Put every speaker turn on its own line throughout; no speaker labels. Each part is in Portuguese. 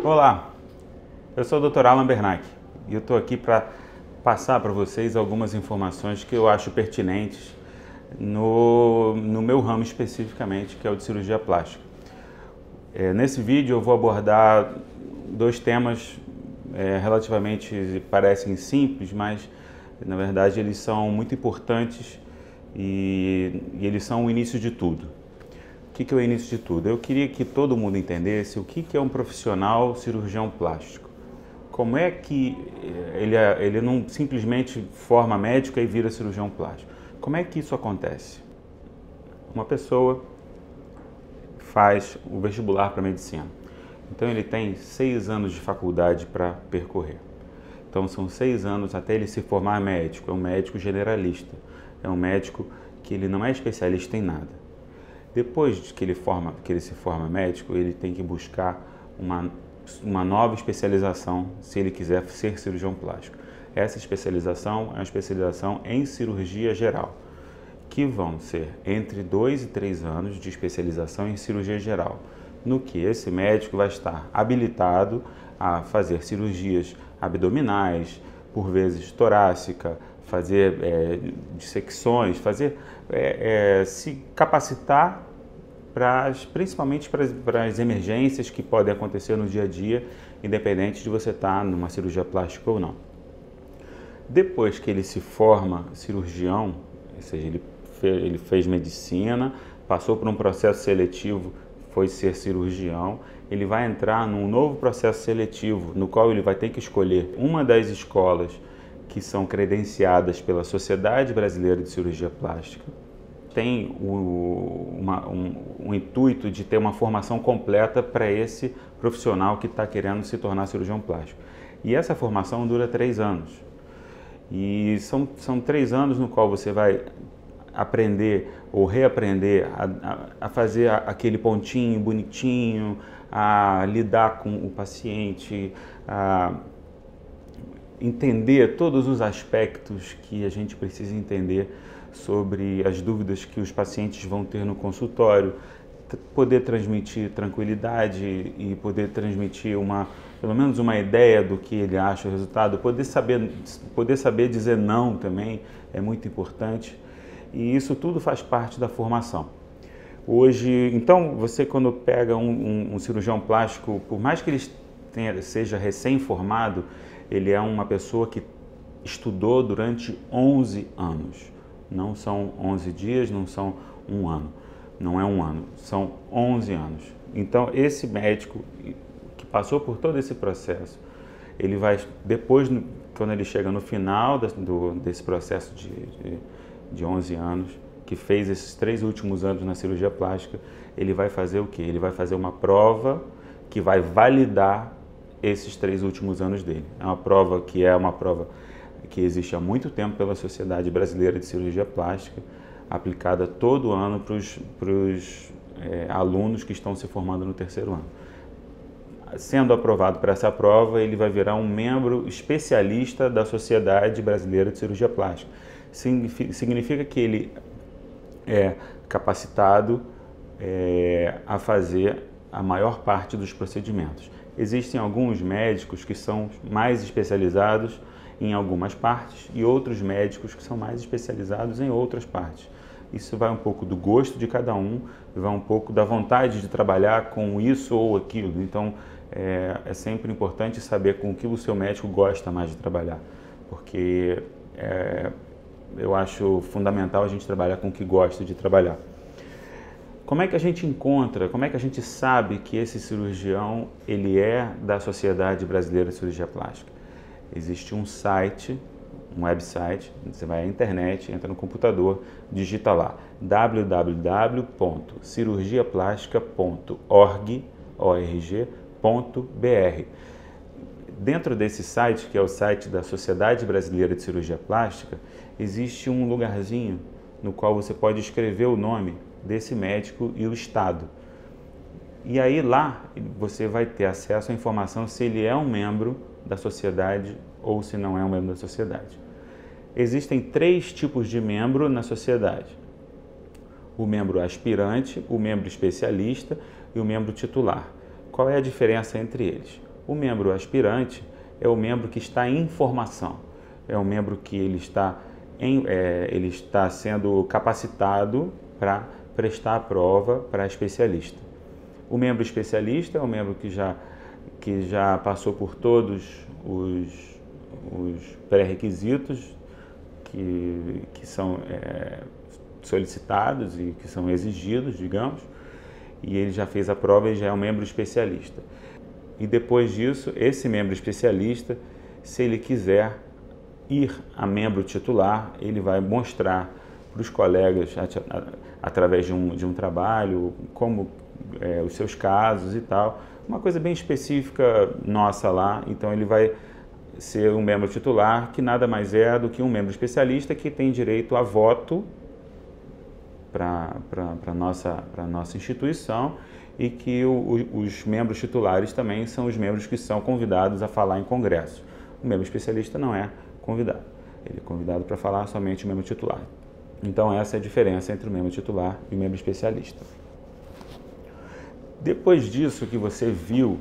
Olá, eu sou o Dr. Alan Bernac e eu estou aqui para passar para vocês algumas informações que eu acho pertinentes no meu ramo especificamente, que é o de cirurgia plástica. Nesse vídeo eu vou abordar dois temas relativamente parecem simples, mas na verdade eles são muito importantes e eles são o início de tudo. O que é o início de tudo? Eu queria que todo mundo entendesse o que é um profissional cirurgião plástico. Como é que ele não simplesmente forma médico e vira cirurgião plástico? Como é que isso acontece? Uma pessoa faz o vestibular para medicina. Então ele tem 6 anos de faculdade para percorrer. Então são 6 anos até ele se formar médico. É um médico generalista. É um médico que ele não é especialista em nada. Depois que ele se forma médico, ele tem que buscar uma nova especialização se ele quiser ser cirurgião plástico. Essa especialização é uma especialização em cirurgia geral, que vão ser entre 2 e 3 anos de especialização em cirurgia geral, no que esse médico vai estar habilitado a fazer cirurgias abdominais, por vezes torácica, fazer dissecções, se capacitar principalmente para as emergências que podem acontecer no dia a dia, independente de você estar numa cirurgia plástica ou não. Depois que ele se forma cirurgião, ou seja, ele fez medicina, passou por um processo seletivo, foi ser cirurgião, ele vai entrar num novo processo seletivo, no qual ele vai ter que escolher uma das escolas que são credenciadas pela Sociedade Brasileira de Cirurgia Plástica. Tem um intuito de ter uma formação completa para esse profissional que está querendo se tornar cirurgião plástico. E essa formação dura 3 anos. E são 3 anos no qual você vai aprender ou reaprender a fazer aquele pontinho bonitinho, a lidar com o paciente, a entender todos os aspectos que a gente precisa entender sobre as dúvidas que os pacientes vão ter no consultório, poder transmitir tranquilidade e poder transmitir pelo menos uma ideia do que ele acha o resultado, poder saber dizer não também é muito importante, e isso tudo faz parte da formação. Hoje, então, você quando pega um cirurgião plástico, por mais que ele seja recém-formado, ele é uma pessoa que estudou durante 11 anos. Não são 11 dias, não são um ano. Não é um ano, são 11 anos. Então, esse médico que passou por todo esse processo, ele vai, depois, quando ele chega no final desse processo de 11 anos, que fez esses 3 últimos anos na cirurgia plástica, ele vai fazer o quê? Ele vai fazer uma prova que vai validar esses 3 últimos anos dele. É uma prova que existe há muito tempo pela Sociedade Brasileira de Cirurgia Plástica, aplicada todo ano para os alunos que estão se formando no 3º ano. Sendo aprovado para essa prova, ele vai virar um membro especialista da Sociedade Brasileira de Cirurgia Plástica. Significa que ele é capacitado a fazer a maior parte dos procedimentos. Existem alguns médicos que são mais especializados em algumas partes e outros médicos que são mais especializados em outras partes. Isso vai um pouco do gosto de cada um, vai um pouco da vontade de trabalhar com isso ou aquilo. Então, é sempre importante saber com o que o seu médico gosta mais de trabalhar, porque eu acho fundamental a gente trabalhar com o que gosta de trabalhar. Como é que a gente encontra, como é que a gente sabe que esse cirurgião ele é da Sociedade Brasileira de Cirurgia Plástica? Existe um site, um website, você vai à internet, entra no computador, digita lá www.cirurgiaplástica.org.br. Dentro desse site, que é o site da Sociedade Brasileira de Cirurgia Plástica, existe um lugarzinho no qual você pode escrever o nome desse médico e o estado. E aí lá você vai ter acesso à informação se ele é um membro da sociedade ou se não é um membro da sociedade. Existem 3 tipos de membro na sociedade: o membro aspirante, o membro especialista e o membro titular. Qual é a diferença entre eles? O membro aspirante é o membro que está em formação, é o membro que ele está sendo capacitado para prestar a prova para especialista. O membro especialista é o membro que já passou por todos os pré-requisitos que são solicitados e que são exigidos, digamos, e ele já fez a prova e já é um membro especialista. E depois disso, esse membro especialista, se ele quiser ir a membro titular, ele vai mostrar para os colegas, através de um trabalho, como os seus casos e tal, uma coisa bem específica nossa lá. Então ele vai ser um membro titular, que nada mais é do que um membro especialista que tem direito a voto para a nossa instituição, e que os membros titulares também são os membros que são convidados a falar em congresso. O membro especialista não é convidado, ele é convidado para falar somente o membro titular. Então essa é a diferença entre o membro titular e o membro especialista. Depois disso que você viu,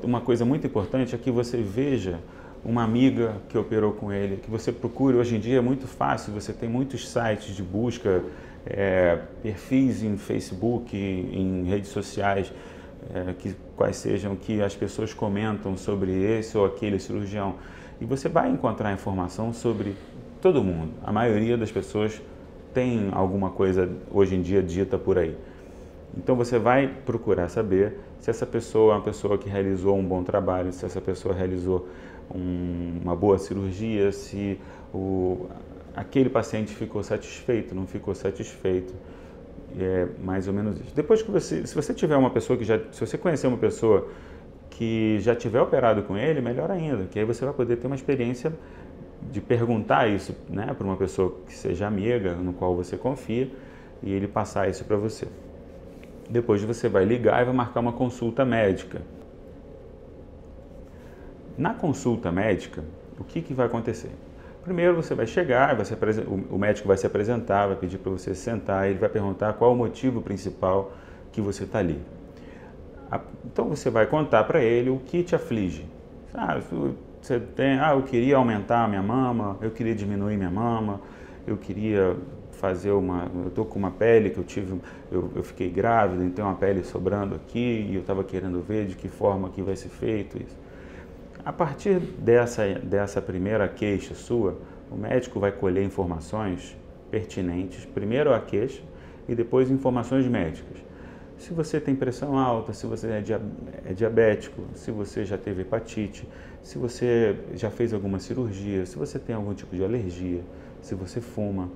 uma coisa muito importante é que você veja uma amiga que operou com ele, que você procure. Hoje em dia é muito fácil, você tem muitos sites de busca, perfis em Facebook, em redes sociais, quais sejam, que as pessoas comentam sobre esse ou aquele cirurgião. E você vai encontrar informação sobre todo mundo. A maioria das pessoas tem alguma coisa hoje em dia dita por aí. Então você vai procurar saber se essa pessoa é uma pessoa que realizou um bom trabalho, se essa pessoa realizou uma boa cirurgia, se aquele paciente ficou satisfeito, não ficou satisfeito. É mais ou menos isso. Depois que se você tiver uma pessoa se você conhecer uma pessoa que já tiver operado com ele, melhor ainda, que aí você vai poder ter uma experiência de perguntar isso, né, para uma pessoa que seja amiga, no qual você confia, e ele passar isso para você. Depois você vai ligar e vai marcar uma consulta médica. Na consulta médica, o que vai acontecer? Primeiro você vai chegar, o médico vai se apresentar, vai pedir para você sentar, ele vai perguntar qual o motivo principal que você está ali. Então você vai contar para ele o que te aflige. Eu queria aumentar a minha mama, eu queria diminuir minha mama, eu queria fazer eu estou com uma pele que eu fiquei grávida, então tem uma pele sobrando aqui e eu estava querendo ver de que forma que vai ser feito isso. A partir dessa primeira queixa sua, o médico vai colher informações pertinentes, primeiro a queixa e depois informações médicas. Se você tem pressão alta, se você é diabético, se você já teve hepatite, se você já fez alguma cirurgia, se você tem algum tipo de alergia, se você fuma,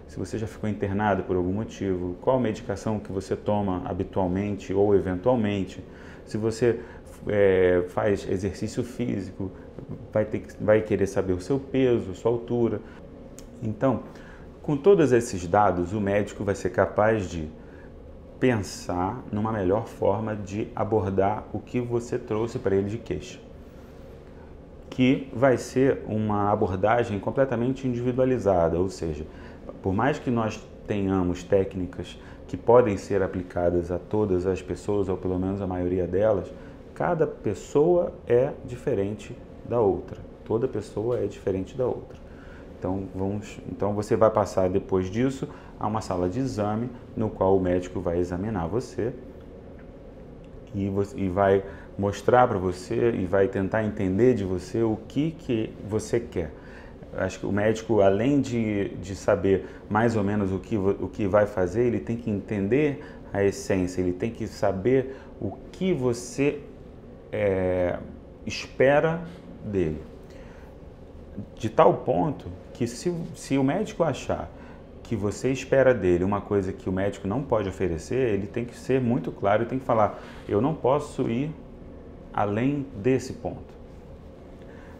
se você já ficou internado por algum motivo, qual medicação que você toma habitualmente ou eventualmente, se você faz exercício físico, vai querer saber o seu peso, sua altura. Então, com todos esses dados, o médico vai ser capaz de pensar numa melhor forma de abordar o que você trouxe para ele de queixa, que vai ser uma abordagem completamente individualizada, ou seja, por mais que nós tenhamos técnicas que podem ser aplicadas a todas as pessoas, ou pelo menos a maioria delas, cada pessoa é diferente da outra, toda pessoa é diferente da outra. Então você vai passar depois disso a uma sala de exame, no qual o médico vai examinar você e vai mostrar para você e vai tentar entender de você o que você quer. Acho que o médico, além de saber mais ou menos o que vai fazer, ele tem que entender a essência, ele tem que saber o que você espera dele. De tal ponto que se o médico achar que você espera dele uma coisa que o médico não pode oferecer, ele tem que ser muito claro e tem que falar: eu não posso ir além desse ponto.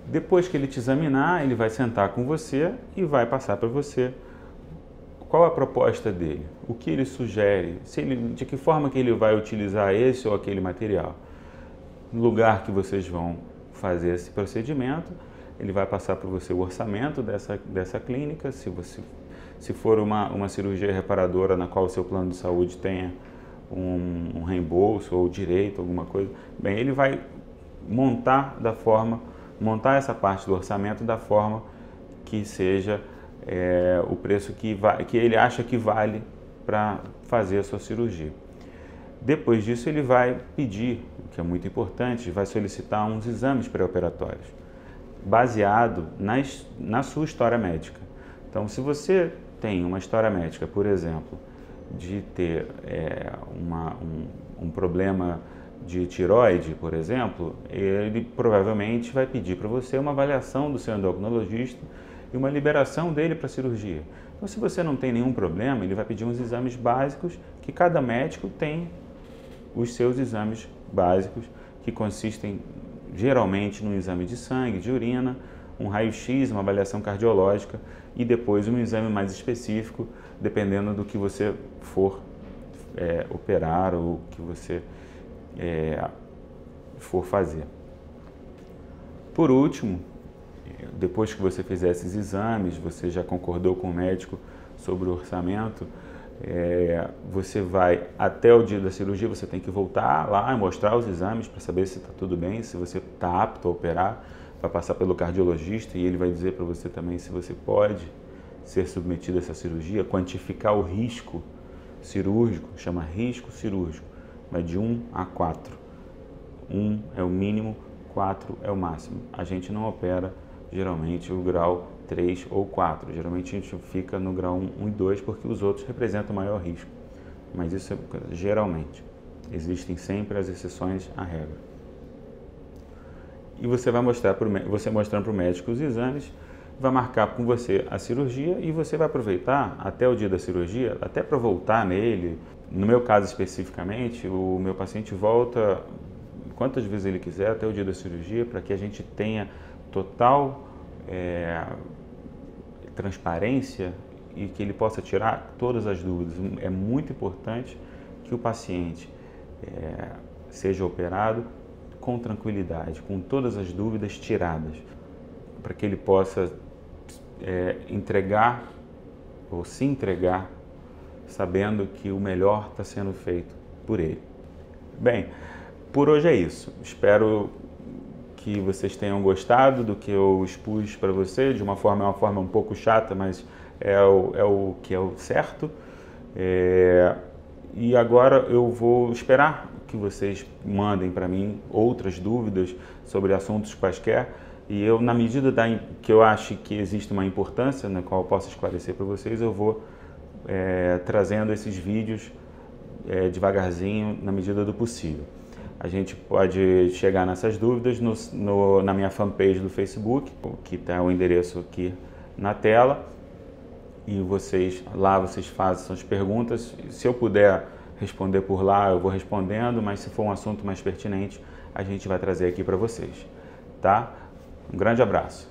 Depois que ele te examinar, ele vai sentar com você e vai passar para você qual a proposta dele, o que ele sugere, de que forma que ele vai utilizar esse ou aquele material. No lugar que vocês vão fazer esse procedimento, ele vai passar para você o orçamento dessa clínica, se for uma cirurgia reparadora na qual o seu plano de saúde tenha um reembolso ou direito, alguma coisa, bem, ele vai montar essa parte do orçamento da forma que seja o preço que ele acha que vale para fazer a sua cirurgia. Depois disso, ele vai pedir, o que é muito importante, vai solicitar uns exames pré-operatórios, baseado na sua história médica. Então, se você tem uma história médica, por exemplo, de ter um problema de tireoide, por exemplo, ele provavelmente vai pedir para você uma avaliação do seu endocrinologista e uma liberação dele para a cirurgia. Então, se você não tem nenhum problema, ele vai pedir uns exames básicos, que cada médico tem os seus exames básicos, que consistem geralmente num exame de sangue, de urina, um raio-x, uma avaliação cardiológica e depois um exame mais específico, dependendo do que você for operar ou que você for fazer. Por último, depois que você fizer esses exames, você já concordou com o médico sobre o orçamento, você vai até o dia da cirurgia, você tem que voltar lá e mostrar os exames para saber se está tudo bem, se você está apto a operar, vai passar pelo cardiologista e ele vai dizer para você também se você pode ser submetido a essa cirurgia, quantificar o risco cirúrgico, chama risco cirúrgico, vai de 1 a 4. 1 é o mínimo, 4 é o máximo. A gente não opera geralmente o grau 3 ou 4. Geralmente a gente fica no grau 1 e 2 porque os outros representam maior risco. Mas isso é geralmente. Existem sempre as exceções à regra. E você vai mostrando para o médico os exames, vai marcar com você a cirurgia e você vai aproveitar até o dia da cirurgia, até para voltar nele. No meu caso especificamente, o meu paciente volta quantas vezes ele quiser até o dia da cirurgia, para que a gente tenha total transparência e que ele possa tirar todas as dúvidas. É muito importante que o paciente seja operado com tranquilidade, com todas as dúvidas tiradas, para que ele possa entregar ou se entregar sabendo que o melhor está sendo feito por ele. Bem, por hoje é isso. Espero que vocês tenham gostado do que eu expus para você, de uma forma um pouco chata, mas é o que é o certo. E agora eu vou esperar que vocês mandem para mim outras dúvidas sobre assuntos quaisquer, e eu, na medida que eu acho que existe uma importância na qual eu posso esclarecer para vocês, eu vou trazendo esses vídeos devagarzinho, na medida do possível. A gente pode chegar nessas dúvidas na minha fanpage do Facebook, que está o endereço aqui na tela, e lá vocês fazem as perguntas. Se eu puder responder por lá, eu vou respondendo, mas se for um assunto mais pertinente, a gente vai trazer aqui para vocês, tá? Um grande abraço.